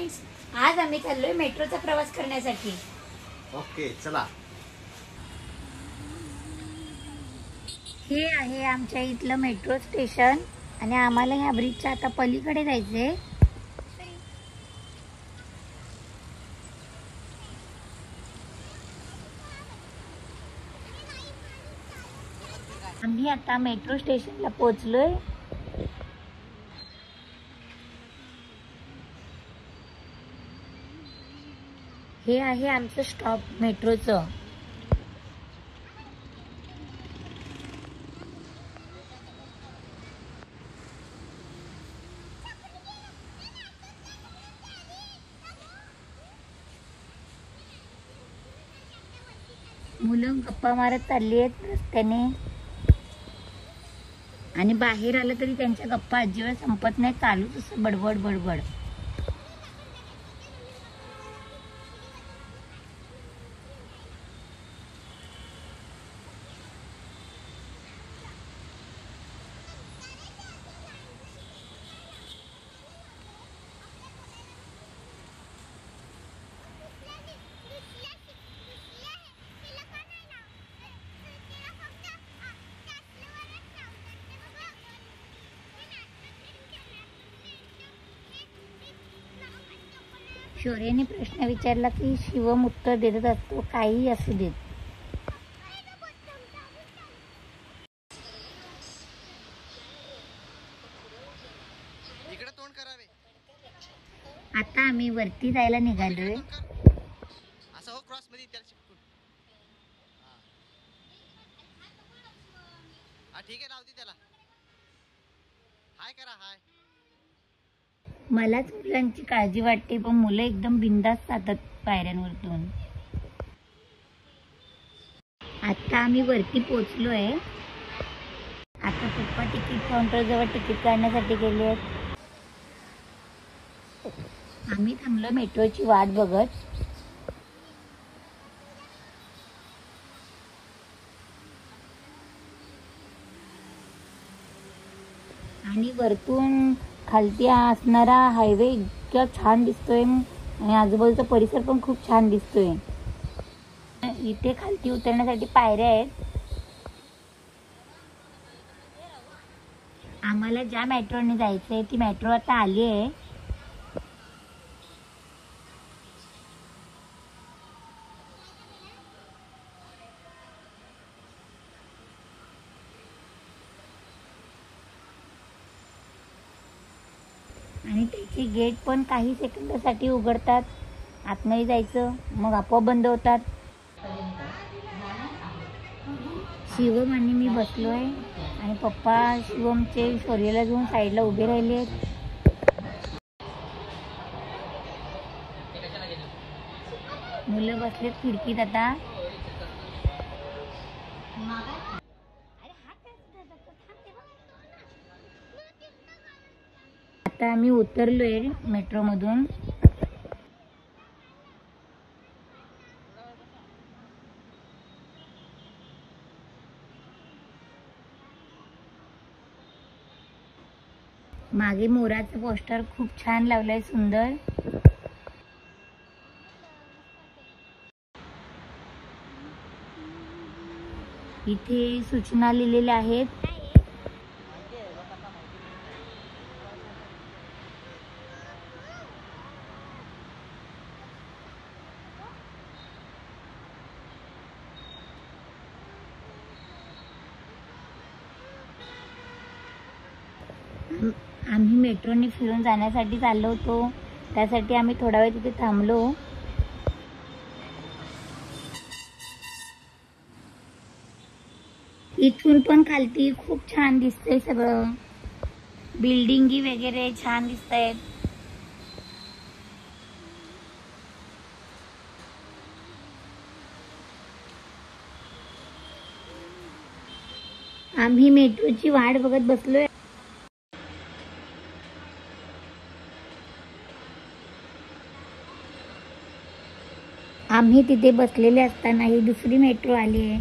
Friends, आज आम्ही चाललोय मेट्रोचा प्रवास करण्यासाठी। ओके चला। हे आहे आमच्या इथलं मेट्रो स्टेशन आणि आम्हाला ह्या ब्रिजच्या आता पलीकडे जायचंय। आम्ही आता मेट्रो स्टेशनला पोहोचलोय। हे आहे आमचं स्टॉप मेट्रोचं। मुलं गप्पा मारत चालली आहेत रस्त्याने आणि बाहेर आलं तरी त्यांच्या गप्पा अजिबात संपत नाही, चालूच असं बडबड बडबड। शौर्याने प्रश्न विचारला की शिवम उत्तर देत असतो, काही असू देत। इकडे तोंड करावे। आता आम्ही वरती जायला निघालोय। असं हो क्रॉस मध्ये त्याला चिपकून। हा ठीक आहे, राहू दे त्याला। हाय करा हाय। मलाच मुलांची काळजी वाटते, पण मुलं एकदम बिंदास जातात पायऱ्यांवरतून। आता आम्ही वरती पोहोचलोय। आता पप्पा तिकीट काउंटर जवळ तिकीट काढण्यासाठी गेले आहेत। आम्ही थांबलो मेट्रोची वाट बघत। आणि वरतून खालती असणारा हायवे इतका छान दिसतोय आणि आजूबाजूचा परिसर पण खूप छान दिसतोय। इथे खालती उतरण्यासाठी पायऱ्या आहेत। आम्हाला ज्या मेट्रोने जायचंय ती मेट्रो आता आली आहे। आणि त्याचे गेट पण काही सेकंदासाठी उघडतात, आतमध्ये जायचं मग आपोआप बंद होतात। शिवम आणि मी बसलोय आणि पप्पा शिवमचे शौर्याला घेऊन साईडला उभे राहिले आहेत। मुलं बसलेत खिडकीत। आता आम्ही उतरलोय मेट्रो मधून। मागे मोराचं पोस्टर खूप छान लावलंय, सुंदर। इथे सूचना लिहिलेल्या आहेत। आम्ही मेट्रोने फिरून जाण्यासाठी चाललो होतो, त्यासाठी आम्ही थोडा वेळ तिथे थांबलो। इथून पण खालती खूप छान दिसतंय सगळं, बिल्डिंगी वगैरे छान दिसतायत। आम्ही मेट्रोची वाट बघत बसलोय। आम्ही तिथे बसलेले असताना ही दुसरी मेट्रो आली आहे।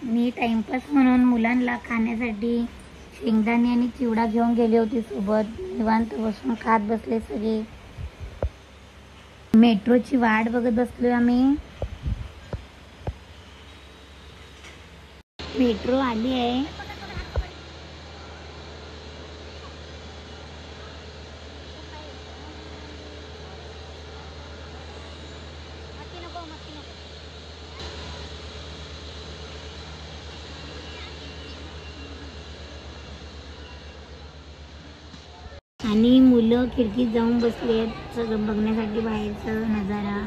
मी टाइमपास म्हणून मुलांना खाण्यासाठी शेंगदाणे आणि चिवडा घेऊन गेले होते सोबत. निवांत बसून खात बसले सगळे. मेट्रोची वाट बघत बसलोय आम्ही. मेट्रो आली आहे. आणि मुलं खिडकीत जाऊन बसले आहेत सगळं बघण्यासाठी बाहेरचा नजारा.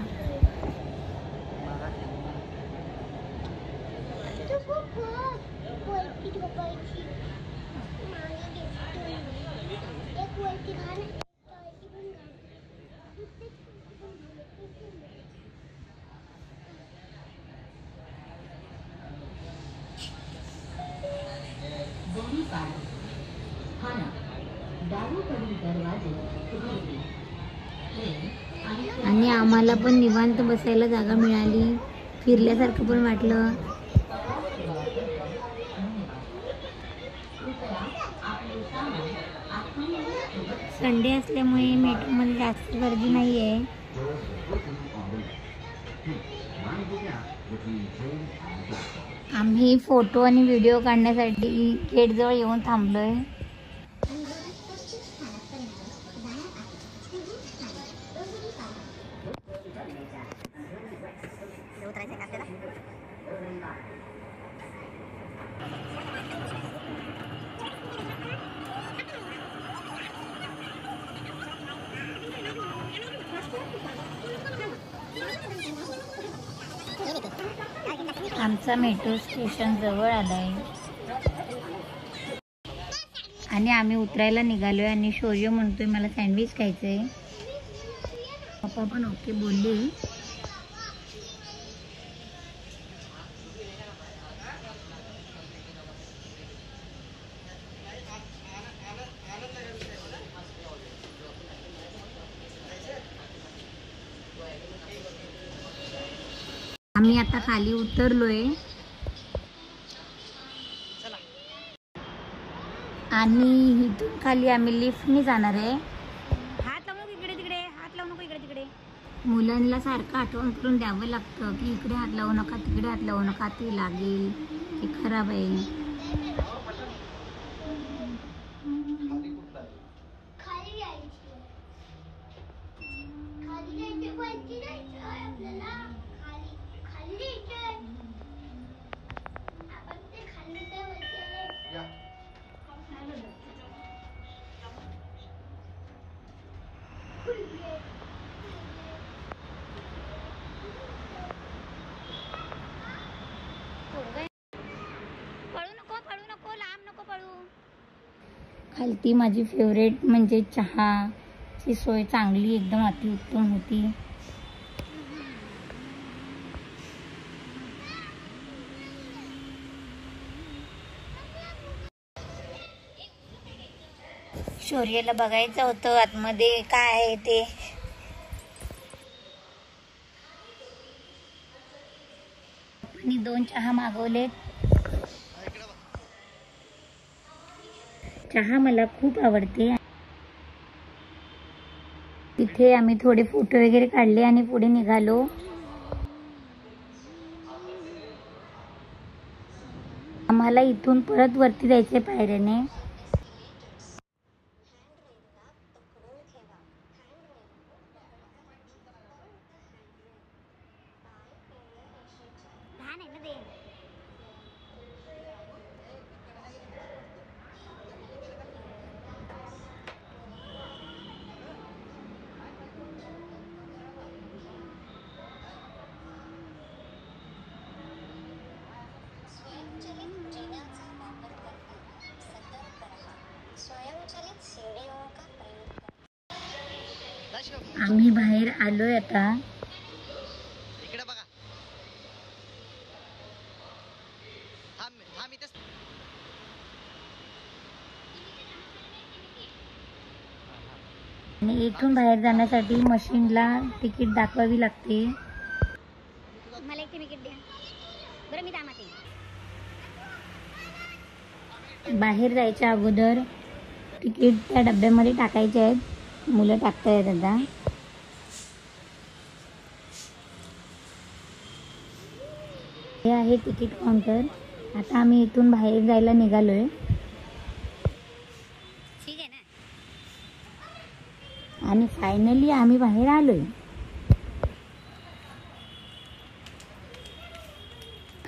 आणि आम्हाला पण निवांत बसायला जागा मिळाली. फिरल्यासारखं पण वाटलं. संडे असल्यामुळे मेट्रोमध्ये जास्त गर्दी नाही आहे. आम्ही फोटो आणि व्हिडिओ काढण्यासाठी गेटजवळ येऊन थांबलोय. आमचा मेट्रो स्टेशन जवळ आलाय आणि आम्ही उतरायला निघालोय. आणि शौर्य म्हणतोय मला सँडविच खायचंय. पप्पा पण ओके बोलले. आम्ही आता खाली उतरलोय आणि इथून खाली आम्ही लिफ्टने जाणार आहे. हात लावू नको इकडे तिकडे, हात लावू नको इकडे तिकडे. मुलांना सारखं आठवण करून द्यावं लागतं की इकडे हात लावू नका, तिकडे हात लावू नका, ते लागेल, ते खराब आहे. पळू नको, पळू नको, लांब नको पळू. खालती माझी फेवरेट म्हणजे चहाची सोय चांगली एकदम अतिउत्तम होती. शौर्याला बघायचं होतं आतमध्ये काय आहे ते. आणि 2 चहा मागवले. चहा मला खूप आवडते. तिथे आम्ही थोडे फोटो वगैरे काढले आणि पुढे निघालो. आम्हाला इथून परत वरती जायचे पायऱ्याने. आम्ही बाहेर आलोय आता. इकडे बघा. थांब इथेच. आणि इथून बाहेर जाण्यासाठी मशीनला तिकीट दाखवावी लागते. मला एक तिकीट द्या बरं, मी दामाते. बाहेर जायच्या अगोदर तिकीट त्या डब्यामध्ये टाकायचे आहेत. मुलं टाकतायत आता. हे आहे तिकीट काउंटर. आता आम्ही इथून बाहेर जायला निघालोय. ठीक आहे ना. आणि फायनली आम्ही बाहेर आलोय.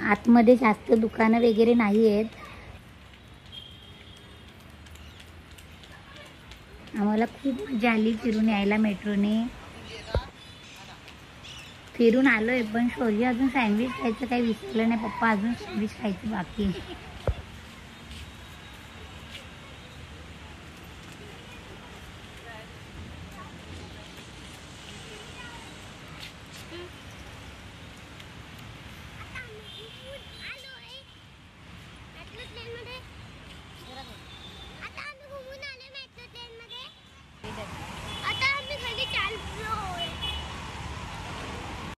आतमध्ये जास्त दुकानं वगैरे नाही आहेत. आम्हाला खूप मजा आली फिरून यायला मेट्रोने. फिरून आलोय पण शौर्य अजून सँडविच खायचं काही विसरलं नाही. पप्पा अजून सँडविच खायचं बाकी आहे.